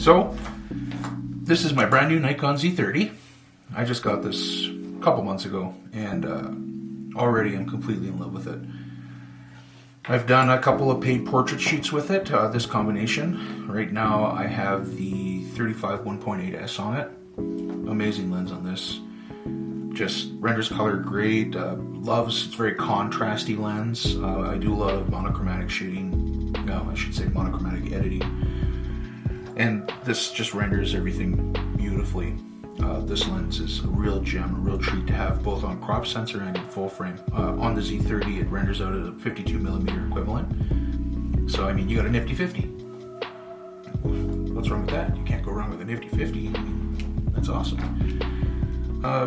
So, this is my brand new Nikon Z30. I just got this a couple months ago, and already I'm completely in love with it. I've done a couple of paid portrait shoots with it, this combination. Right now I have the 35 1.8S on it. Amazing lens on this. Just renders color great, it's very contrasty lens. I do a lot of monochromatic shooting, I should say monochromatic editing. And this just renders everything beautifully. This lens is a real gem, a real treat to have, both on crop sensor and in full frame. On the Z30, it renders out at a 52mm equivalent. So, I mean, you got a nifty 50. What's wrong with that? You can't go wrong with a nifty 50. That's awesome.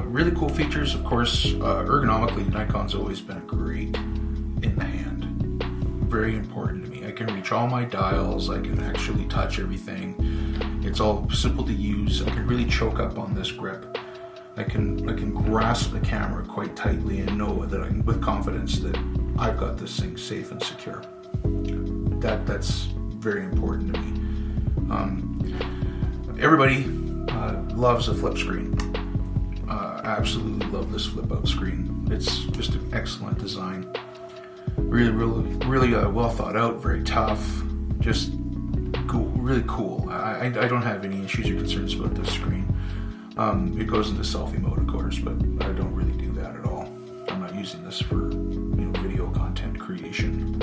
Really cool features, of course. Ergonomically, Nikon's always been great in the hand. Very important to me. I can reach all my dials. I can actually touch everything. It's all simple to use. I can really choke up on this grip. I can grasp the camera quite tightly and know that with confidence that I've got this thing safe and secure. That's very important to me. Everybody loves a flip screen. I absolutely love this flip out screen. It's just an excellent design. Really well thought out, very tough, just cool, really cool. I don't have any issues or concerns about this screen. It goes into selfie mode, of course, but I don't really do that at all. I'm not using this for video content creation,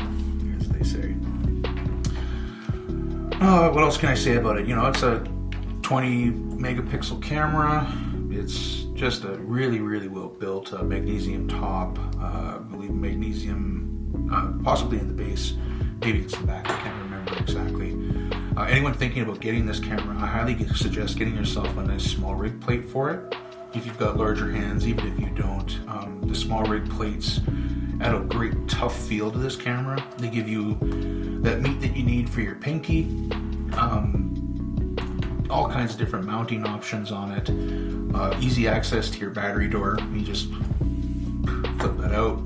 as they say. What else can I say about it? It's a 20 megapixel camera. It's just a really well built magnesium top. I believe magnesium, possibly in the base. Maybe it's the back. I can't remember exactly. Anyone thinking about getting this camera, I highly suggest getting yourself a nice small rig plate for it. If you've got larger hands, even if you don't, the small rig plates add a great tough feel to this camera. They give you that meat that you need for your pinky. All kinds of different mounting options on it. Easy access to your battery door. You just flip that out,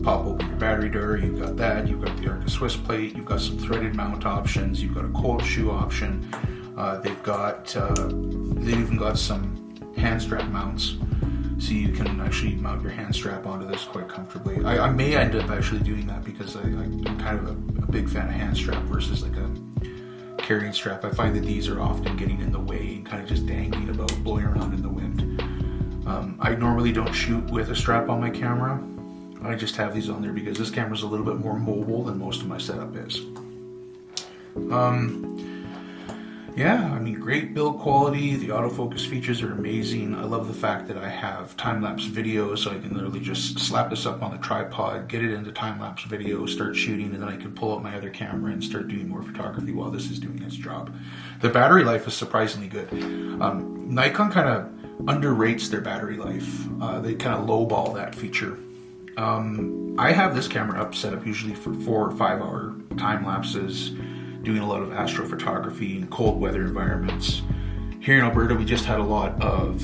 pop open your battery door. You've got that. You've got the Arca Swiss plate. You've got some threaded mount options. You've got a cold shoe option. They've even got some hand strap mounts, so you can actually mount your hand strap onto this quite comfortably. I may end up actually doing that because I'm kind of a big fan of hand strap versus like a carrying strap. I find that these are often getting in the way and kind of just dangling about, blowing around in the wind. I normally don't shoot with a strap on my camera. I just have these on there because this camera is a little bit more mobile than most of my setup is. Yeah, I mean, great build quality. The autofocus features are amazing. I love the fact that I have time-lapse video, so I can literally just slap this up on the tripod, get it into time-lapse video, start shooting, and then I can pull out my other camera and start doing more photography while this is doing its job. The battery life is surprisingly good. Nikon kind of underrates their battery life. They kind of lowball that feature. I have this camera set up usually for 4 or 5 hour time lapses, doing a lot of astrophotography in cold weather environments. Here in Alberta, we just had a lot of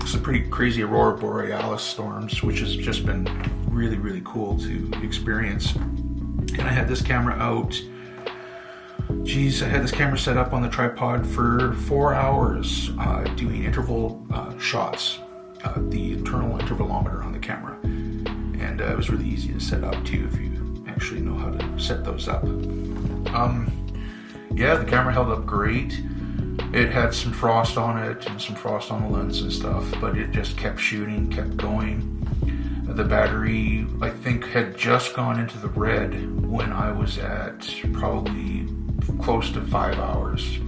some pretty crazy aurora borealis storms, which has just been really cool to experience. And I had this camera out. I had this camera set up on the tripod for 4 hours, doing interval shots, the internal intervalometer on the camera. And it was really easy to set up too if you actually know how to set those up. Yeah, the camera held up great. It had some frost on it and some frost on the lens and stuff, but it just kept shooting, kept going. The battery, I think, had just gone into the red when I was at probably close to 5 hours.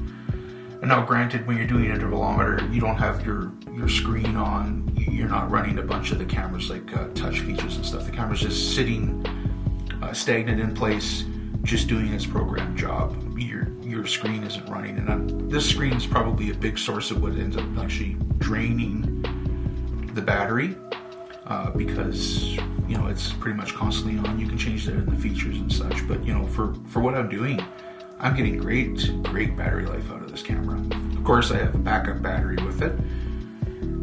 And now granted, when you're doing intervalometer, you don't have your screen on. You're not running a bunch of the camera's like touch features and stuff. The camera's just sitting stagnant in place, just doing its programmed job. Your screen isn't running, and this screen is probably a big source of what ends up actually draining the battery because it's pretty much constantly on. You can change that in the features and such, but for what I'm doing, I'm getting great battery life out of this camera. Of course, I have a backup battery with it.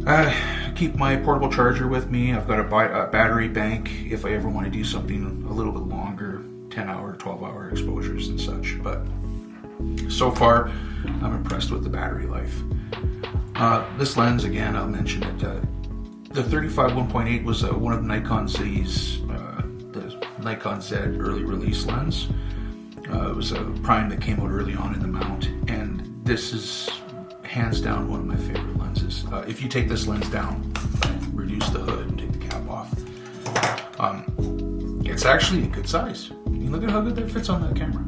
I keep my portable charger with me. I've got a battery bank if I ever want to do something a little bit longer, 10-hour, 12-hour exposures and such. But So far, I'm impressed with the battery life. This lens, again, I'll mention it. The 35 1.8 was one of Nikon Z's, the Nikon Z early release lens. It was a prime that came out early on in the mount, and this is hands down one of my favorite lenses. If you take this lens down, reduce the hood and take the cap off, it's actually a good size. I mean, look at how good that fits on that camera.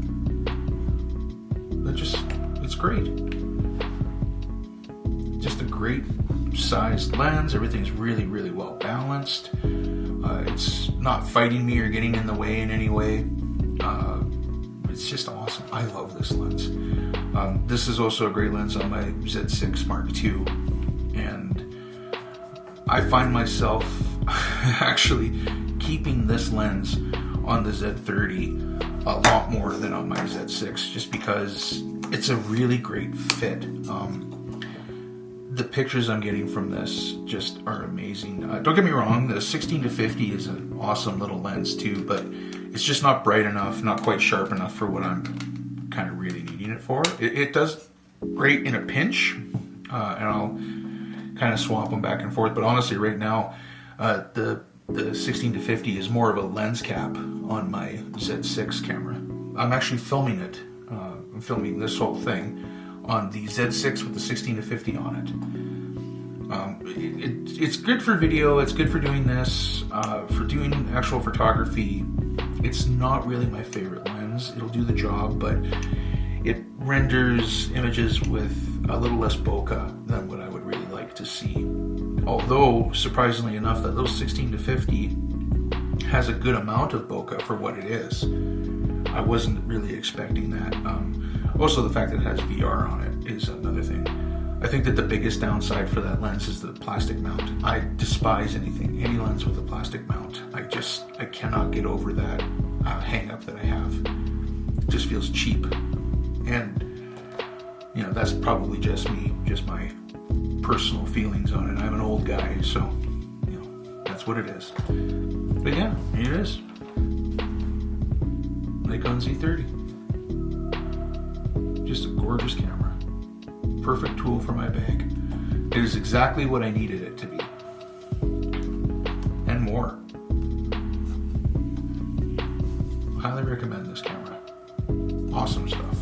It's great. Just a great sized lens. Everything's really, really well balanced. It's not fighting me or getting in the way in any way. It's just awesome. I love this lens. This is also a great lens on my Z6 Mark II, and I find myself actually keeping this lens on the Z30 a lot more than on my Z6, just because it's a really great fit. The pictures I'm getting from this just are amazing. Don't get me wrong, the 16-50 is an awesome little lens too, but it's just not bright enough, not quite sharp enough for what I'm kind of really needing it for. It does great in a pinch, and I'll kind of swap them back and forth, but honestly right now, the 16-50 is more of a lens cap on my Z6 camera. I'm actually filming it. I'm filming this whole thing on the Z6 with the 16-50 on it. It's good for video. It's good for doing this. For doing actual photography, it's not really my favorite lens. It'll do the job, but it renders images with a little less bokeh than what I would really like to see. Although, surprisingly enough, that little 16-50 has a good amount of bokeh for what it is. I wasn't really expecting that. Also, the fact that it has VR on it is another thing. I think that the biggest downside for that lens is the plastic mount. I despise any lens with a plastic mount. I cannot get over that hang-up that I have. It just feels cheap. And, you know, that's probably just me, just my personal feelings on it. I'm an old guy, so, you know, that's what it is. But yeah, here it is. Nikon Z30. Just a gorgeous camera. Perfect tool for my bag. It is exactly what I needed it to be. And more. Highly recommend this camera. Awesome stuff.